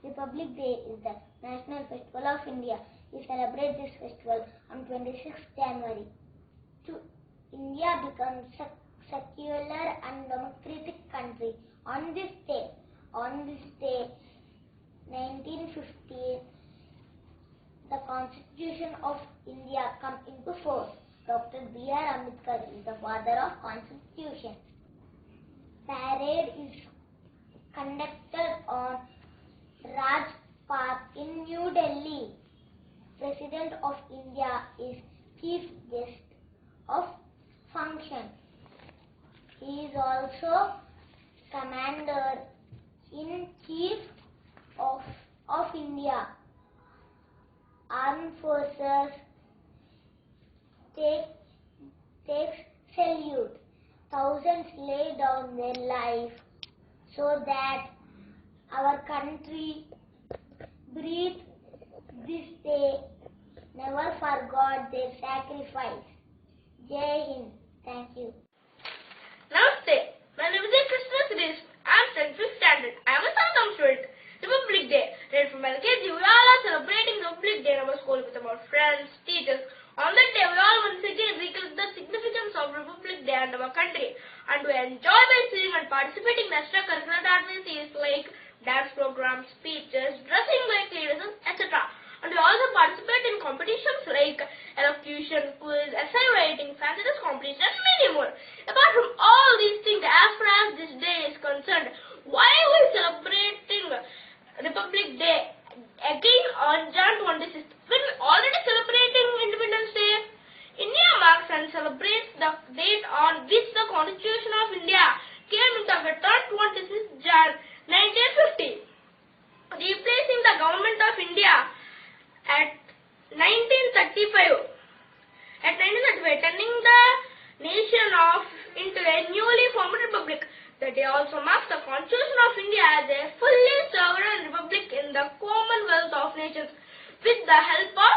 Republic Day is the national festival of India. We celebrate this festival on 26th January. India becomes a secular and democratic country. On this day, 1915, the Constitution of India come into force. Dr. B.R. Ambedkar is the father of Constitution. Parade is conducted on Raj Path in New Delhi. President of India is chief guest of function. He is also Commander-in-Chief of India. Armed Forces takes salute. Thousands lay down their life so that our country breathe. This day never forgot their sacrifice. Jai Hind. Thank you. Namaste. My name is Krishna Suresh. I am studying 5th standard. I am a Santam student. Republic Day. Right from LKG, we all are celebrating Republic Day in our school with our friends, teachers. On that day, we all once again recollect the significance of Republic Day and our country. And we enjoy by seeing and participating in extracurricular activities like dance programs, speeches, dressing like leaders, etc. And we also participate in competitions like elocution, quiz, essay writing, fancy dress competition, and many more. Apart from all these things, as far as this day is concerned, why are we celebrating Republic Day again on Jan 26th when we already celebrating Independence Day? India marks and celebrates the date on which the Constitution of India came into effect on 26th Jan 1950, replacing the Government of India at 1935. Turning the nation into a newly formed republic. The day also marks the Constitution of India as a fully sovereign republic in the Commonwealth of Nations, with the help of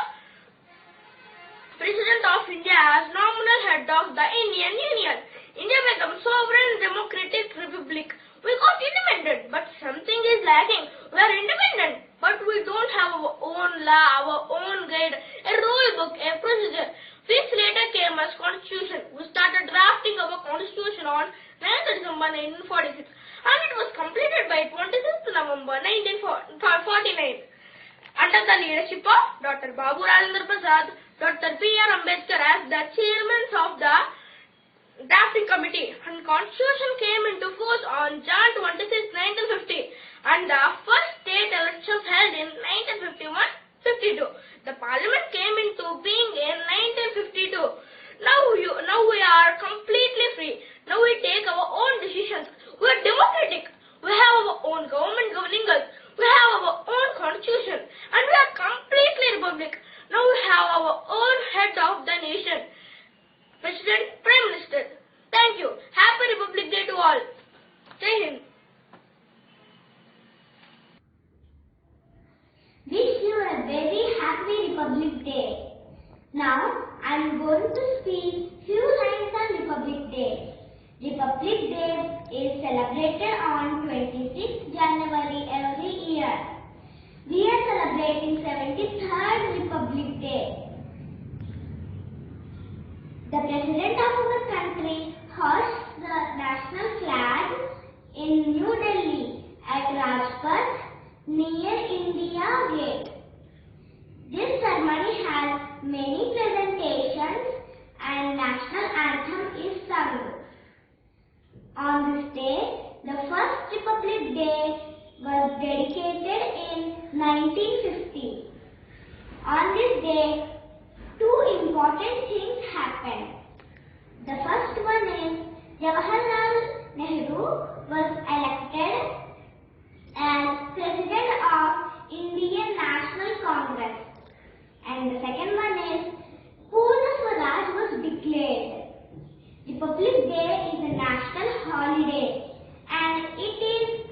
President of India as nominal head of the Indian Union. India becomes sovereign democratic republic. We got independent, but something is lacking. We are independent, but we don't have our own law, our own guide, a rule book, a procedure, which later came as Constitution. We started drafting our Constitution on 9th December 1946, and it was completed by 26th November 1949. Under the leadership of Dr. Babu Rajendra Prasad, Dr. B.R. Ambedkar as the chairman of the drafting committee, and Constitution came into force on Jan 26, 1950, and the first state elections held in 1951-52. The Parliament came into being in 1952. Now we are completely free. Now we take our own decisions. We are democratic. We have our own government governing us. We have our own constitution, and we are completely republic. Now we have our own head of the nation, President, Prime Minister. Thank you. Happy Republic Day to all. Jai Hind. Wish you a very happy Republic Day. Now I am going to speak few lines on Republic Day. Republic Day is celebrated on 26th January every year. We are celebrating 73rd Republic Day. The President of our country hoists the national flag in New Delhi at Rajpath near India Gate. This ceremony has many presentations and national anthem is sung. On this day, the first Republic Day was dedicated in 1950. On this day, two important things happened. The first one is Jawaharlal Nehru was elected as President of Indian National Congress. And the second one is Purna Swaraj was declared. Republic Day is a national holiday and it is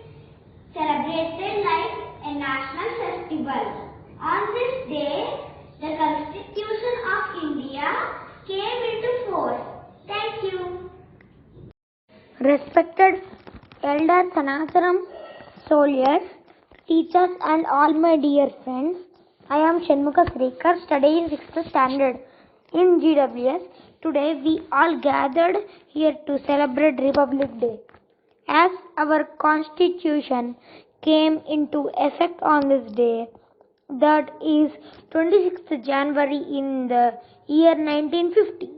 celebrated like a national festival. On this day, the Constitution of India came into force. Thank you. Respected Elder Sanathanam soldiers, teachers and all my dear friends. I am Shanmukha Srikar, studying 6th standard in GWS. Today we all gathered here to celebrate Republic Day. As our constitution came into effect on this day, that is 26th January in the year 1950.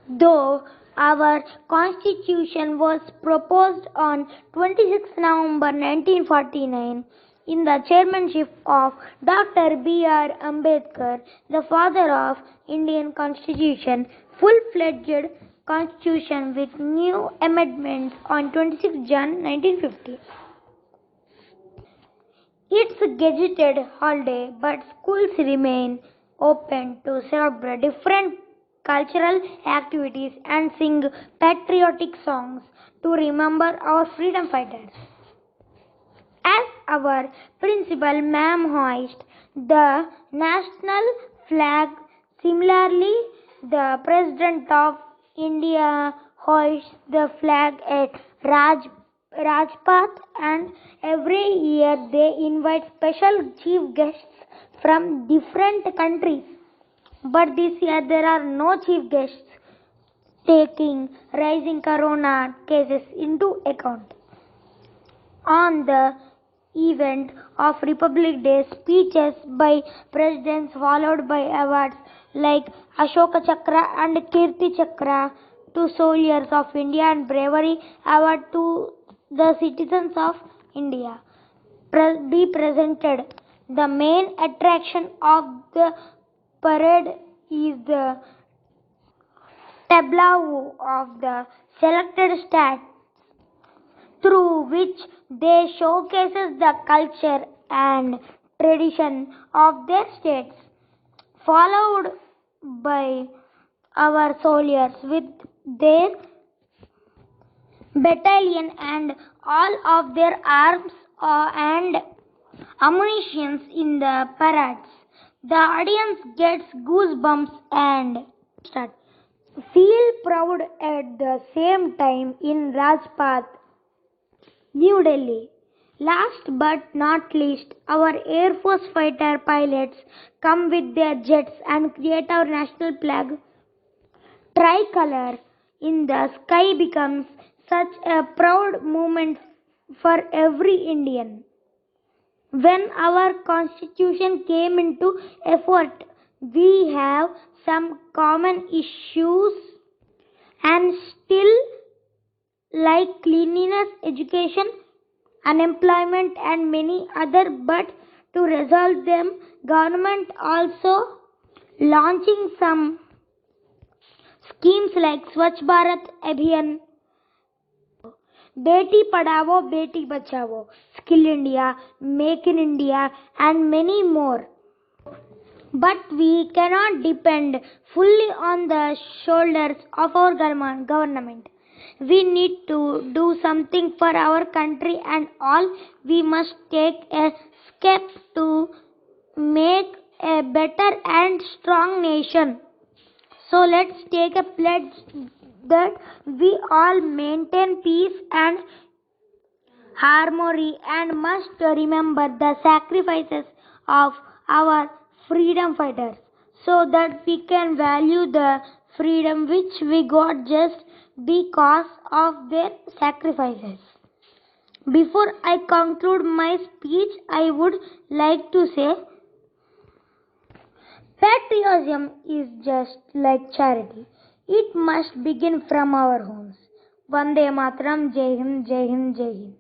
Though our constitution was proposed on 26 November 1949 in the chairmanship of Dr. B.R. Ambedkar, the father of Indian Constitution, full-fledged constitution with new amendments on 26 Jan 1950. It's a gazetted holiday, but schools remain open to celebrate different cultural activities and sing patriotic songs to remember our freedom fighters. As our principal ma'am hoists the national flag, similarly the President of India hoists the flag at Rajpath, and every year they invite special chief guests from different countries. But this year there are no chief guests, taking rising corona cases into account. On the event of Republic Day, speeches by presidents followed by awards like Ashoka Chakra and Kirti Chakra to soldiers of India and Bravery Award to the citizens of India be presented. The main attraction of the parade is the tableau of the selected states, through which they showcases the culture and tradition of their states, followed by our soldiers with their battalion and all of their arms and ammunitions in the parades. The audience gets goosebumps and feel proud at the same time in Rajpath, New Delhi. Last but not least, our Air Force fighter pilots come with their jets and create our national flag. Tricolor in the sky becomes such a proud moment for every Indian. When our constitution came into effect, we have some common issues and still like cleanliness, education, unemployment and many other, but to resolve them, government also launching some schemes like Swachh Bharat Abhiyan, Beti Padhao, Beti Bachao, Skill India, Make in India and many more. But we cannot depend fully on the shoulders of our government. We need to do something for our country and all. We must take a step to make a better and strong nation. So let's take a pledge that we all maintain peace and harmony and must remember the sacrifices of our freedom fighters so that we can value the freedom which we got just because of their sacrifices. Before I conclude my speech, I would like to say patriotism is just like charity. It must begin from our homes. Vande Mataram, Jai Hind, Jai Hind, Jai Hind.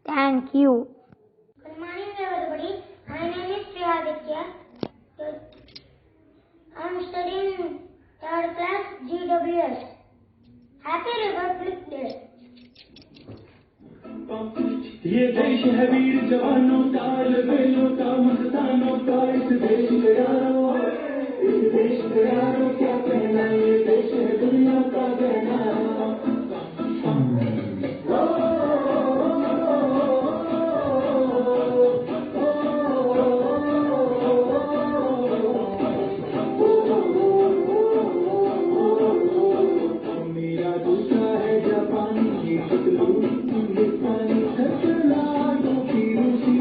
Thank you. Good morning, everybody. My name is Priyaditya. I am studying 3rd class GWS. Happy Republic Day. ये देश है वीर जवानों का, लबेलों का, मस्तानों का, इस देश के यारों क्या कहना, ये देश है दुनिया का कहना। मेरा दूसरा है जापान की पतलून, हिंदुस्तानी खतरा की रूसी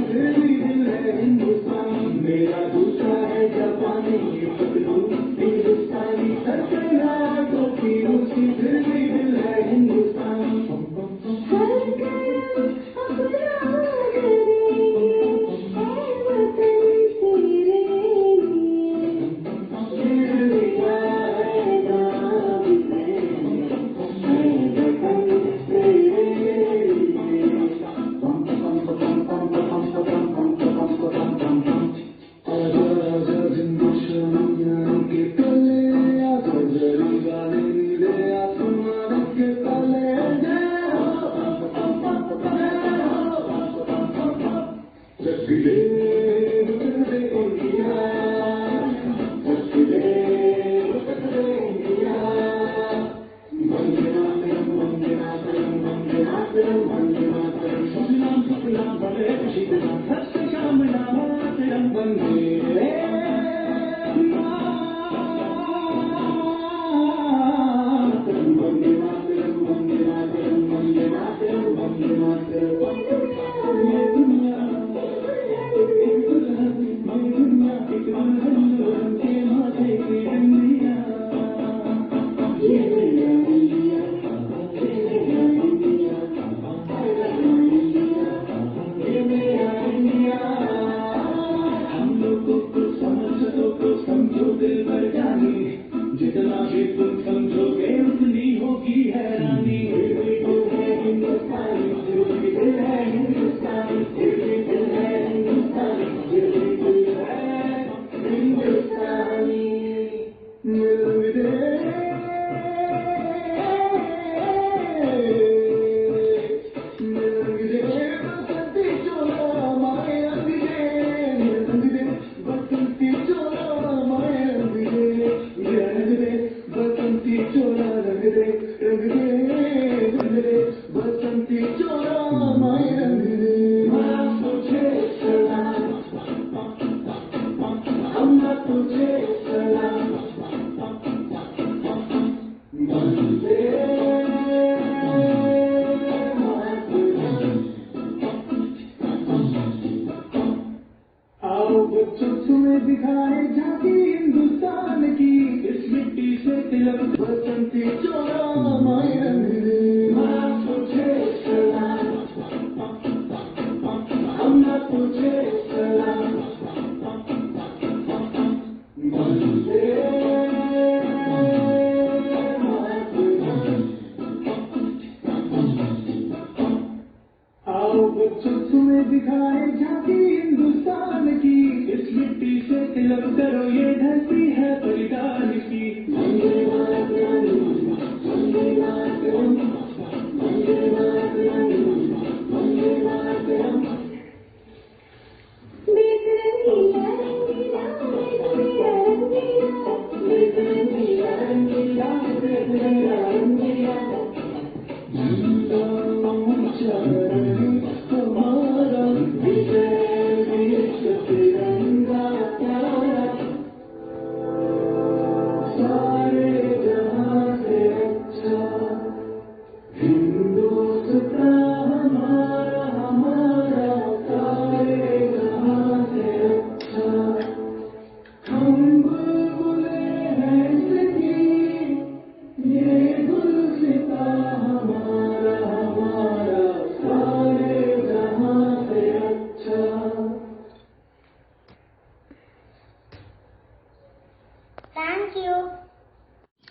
Thank you.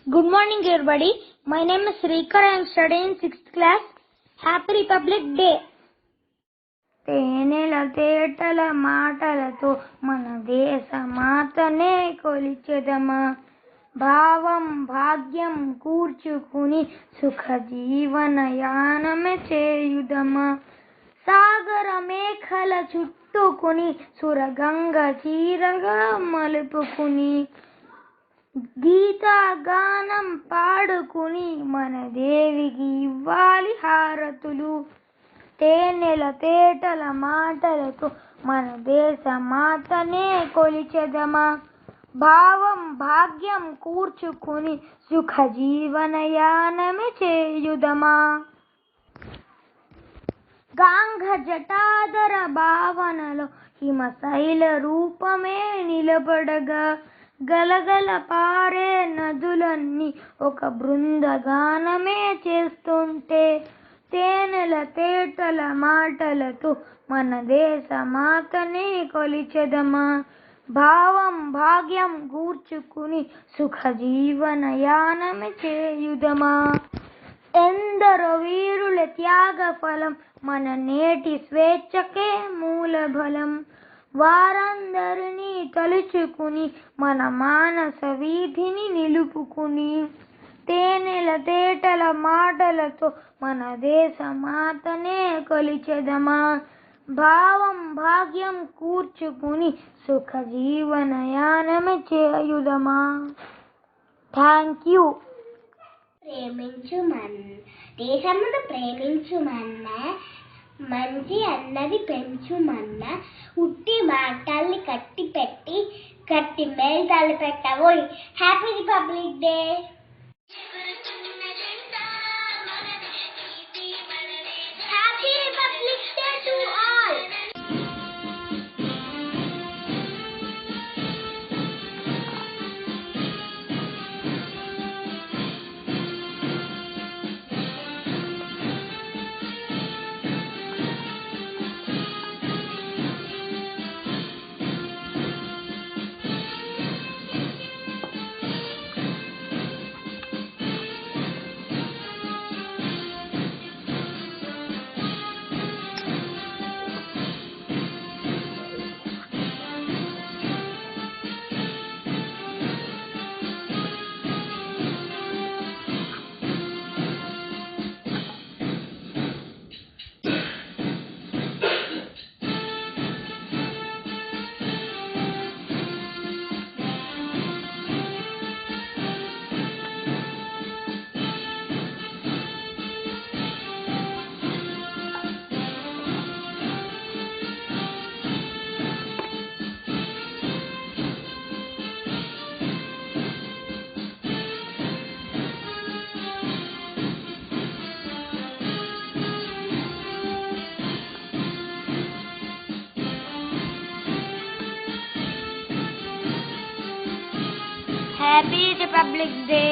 Good morning, everybody. My name is Srikar. I am studying 6th class. Happy Republic Day. తేనెల తేటల మాటలతో మన దేశ మాతనే కొలిచెదమా, భావం భాగ్యం కూర్చుకుని సుఖ జీవన యానమే చేయుదమా, సాగర మేఖల చుట్టుకుని సురగంగ చీరగా మలుపుకుని గీతా గానం పాడుకుని మన దేవికి ఇవ్వాలి హారతులు. తేనెల తేటల మాటలతో మన దేశ మాతనే కొలిచెదమా, భావం భాగ్యం కూర్చుకుని సుఖ జీవనయానమే చేయుదమా. గాంగ జటాధర భావనలో హిమశైల రూపమే నిలబడగా, గలగల పారే నదులన్నీ ఒక బృందగానమే చేస్తుంటే, తేనెల తేటల మాటలతో మన దేశ మాతనే కొలిచెదమా, భావం భాగ్యం కూర్చుకుని సుఖ జీవన యానమే చేయుదమా. ఎందరో వీరుల త్యాగ ఫలం మన నేటి స్వేచ్ఛకే మూలబలం, వారందరినీ తలుచుకుని మన మానస వీధిని నిలుపుకుని, తేనెల తేటల మాటలతో మన దేశ మాతనే కొలిచెదమా, భావం భాగ్యం కూర్చుకుని సుఖ జీవన యానమే చేయుదమా. Thank you. దేశమును ప్రేమించుమన్న మంచి అన్నది పెంచుమన్న ఉట్టి మాటల్ని కట్టి మేల్తాలు పెట్టబోయ్. Happy Republic Day. Happy Republic Day to all. Happy Republic Day.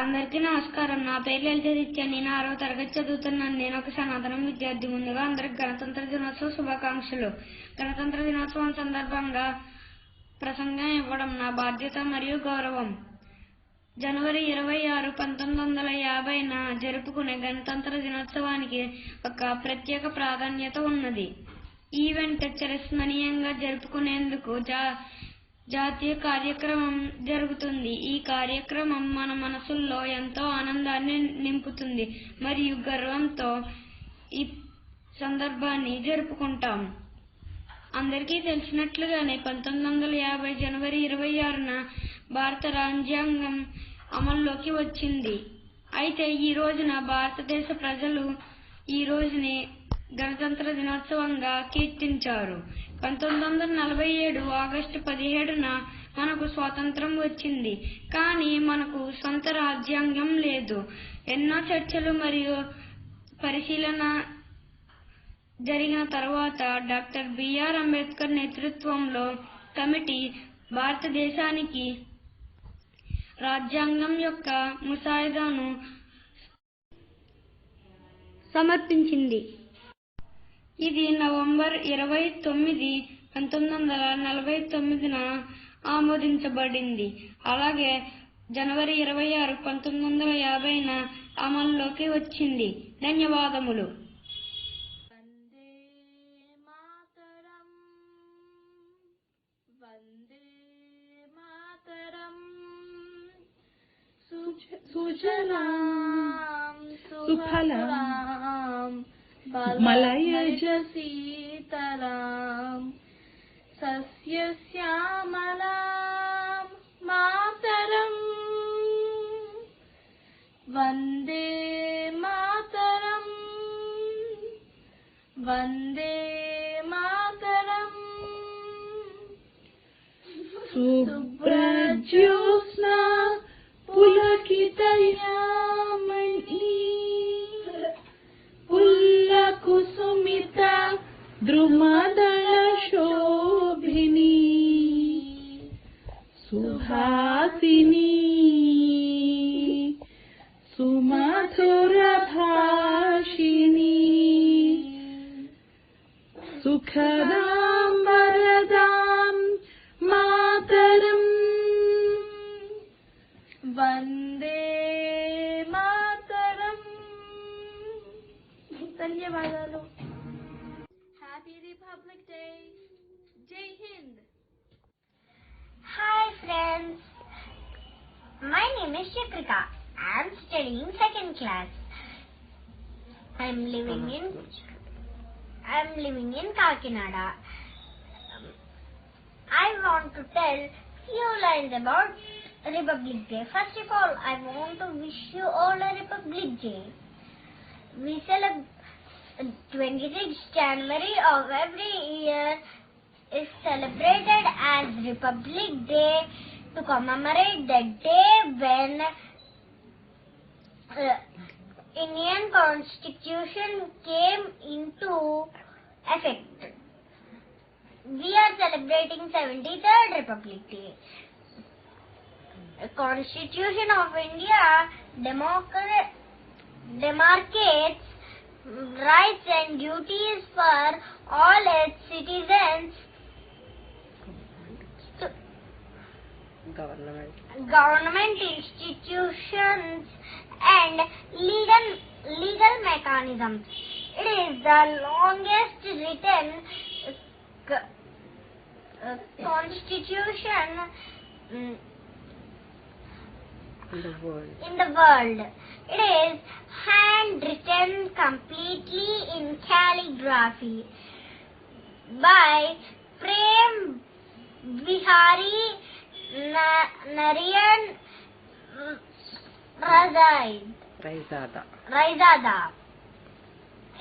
అందరికీ నమస్కారం. నా పేరు లలిత. నేను 6వ తరగతి చదువుతున్నాను. నేను ఒక సనాతన విద్యార్థి. ముందుగా అందరికి గణతంత్ర దినోత్సవ శుభాకాంక్షలు. గణతంత్ర దినోత్సవం సందర్భంగా ప్రసంగం ఇవ్వడం నా బాధ్యత మరియు గౌరవం. జనవరి 26, 1950న జరుపుకునే గణతంత్ర దినోత్సవానికి ఒక ప్రత్యేక ప్రాధాన్యత ఉన్నది. ఈవెంట్ చిరస్మరణీయంగా జరుపుకునేందుకు జాతీయ కార్యక్రమం జరుగుతుంది. ఈ కార్యక్రమం మన మనసుల్లో ఎంతో ఆనందాన్ని నింపుతుంది మరియు గర్వంతో ఈ సందర్భాన్ని జరుపుకుంటాం. అందరికీ తెలిసినట్లుగానే 1950 జనవరి 26న భారత రాజ్యాంగం అమల్లోకి వచ్చింది. అయితే ఈ రోజున భారతదేశ ప్రజలు ఈ రోజుని గణతంత్ర దినోత్సవంగా కీర్తించారు. 1947 ఆగస్టు 17న మనకు స్వాతంత్రం వచ్చింది. కానీ మనకు సొంత రాజ్యాంగం లేదు. ఎన్నో చర్చలు మరియు పరిశీలన జరిగిన తర్వాత డాక్టర్ బిఆర్ అంబేద్కర్ నేతృత్వంలో కమిటీ భారతదేశానికి రాజ్యాంగం యొక్క ముసాయిదాను సమర్పించింది. ఇది నవంబర్ 29, 1949న ఆమోదించబడింది. అలాగే జనవరి 26, 1950న అమల్లోకి వచ్చింది. ధన్యవాదములు. వందే మాతరం, వందే మాతరం, సుజలాం సుఫలాం మలయజ శీతలాం సస్యశ్యామలాం మాతరం. వందే మాతరం, వందే మాతరం. శుభ్రజ్యోత్స్నా పులకితయామినీ పుల్లకుసుమిత ద్రుమదళ శోభినీ సుహాసినీ సుమధుర భాషిణీ సుఖదాం వరదాం మాతరం. వందే మాతరం. ధన్యవాదాలు. Happy Republic day. జై Hind. Hi friends, my name is Shikrika. I am studying 2nd class. I am living in Kakinada. I want to tell few lines about Republic Day. First of all, I want to wish you all a Republic Day. We celebrate 26th January of every year is celebrated as Republic Day to commemorate the day when Indian Constitution came into effect. We are celebrating 73rd Republic Day. The Constitution of India demarcates rights and duties for all its citizens. Government institutions and legal mechanisms. It is the longest written constitution in the world. It is handwritten completely in calligraphy by Prem Vihari Narayan Raizada.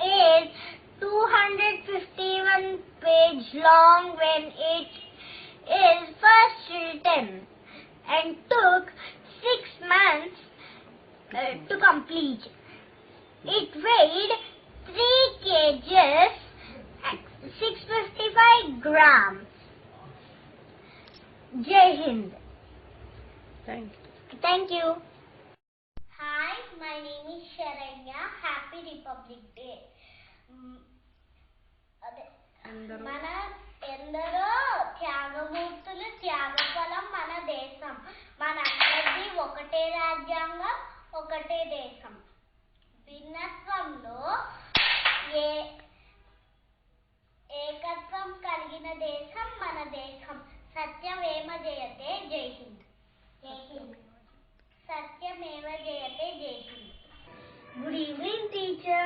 It is 251 page long when it is first written and took 6 months to complete. It weighed 3 kgs, 655 grams. Jai Hind. Thank you. Hi, my name is Sharanya. Happy Republic Day. మన ఎందరో త్యాగమూర్తులు త్యాగఫలం మన దేశం. మనందరిది ఒకటే రాజ్యాంగం, ఒకటే దేశం. భిన్నత్వంలో ఏకత్వం కలిగిన దేశం మన దేశం. సత్యమేవ జయతే. జై హింద్. జై హింద్. సత్యమేవ జయతే. జై Hind. Good evening, teacher.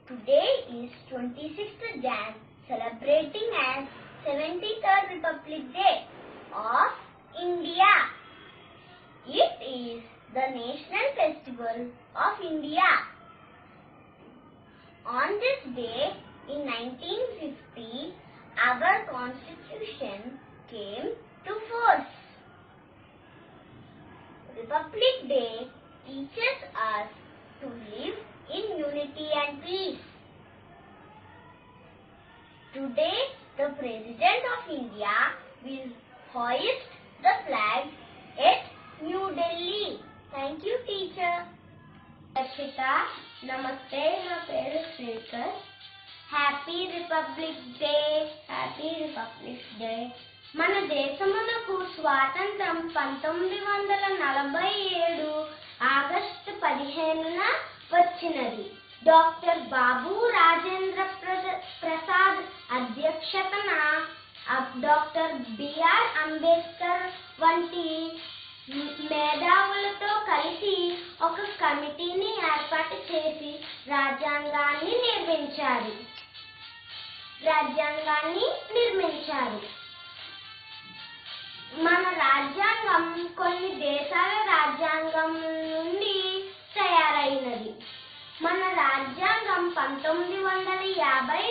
Today is 26th Jan, celebrating as 73rd Republic Day of India. It is the national festival of India. On this day, in 1950, our constitution came to force. Republic Day teaches us to live in unity and peace. Today, the President of India will hoist the flag at New Delhi. Thank you, teacher. Arshita, namaste. My peru Shrikar. Happy Republic Day. Happy Republic Day. మన దేశమునకు స్వాతంత్రం 1947 August 15న వచ్చినది. Doctor Babu Rajendra Prasad అధ్యక్షతన doctor BR Ambedkar వంటి మేధావులతో కలిసి ఒక కమిటీని ఏర్పాటు చేసి రాజ్యాంగాన్ని నిర్మించారు. మన రాజ్యాంగం కొన్ని దేశాల రాజ్యాంగం నుండి తయారైనది. మన రాజ్యాంగం 1950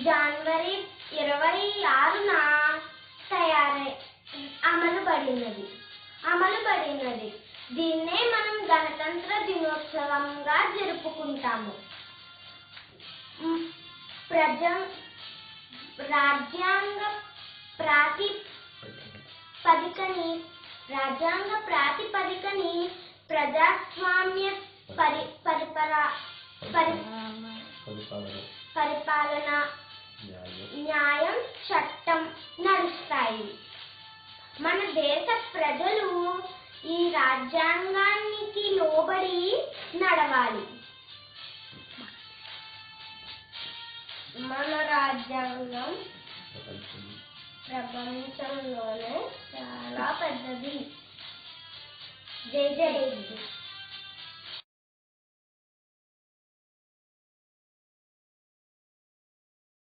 జనవరి 26న అమలుబడినది. దీన్నే మనం గణతంత్ర దినోత్సవంగా జరుపుకుంటాము. రాజ్యాంగ ప్రాతిపదికని ప్రజాస్వామ్య పరిపాలన, న్యాయం, చట్టం నడుస్తాయి. మన దేశ ప్రజలు ఈ రాజ్యాంగానికి లోబడి నడవాలి. మన రాజ్యాంగం ప్రపంచంలోనే చాలా పెద్దది. జై జై హింద్.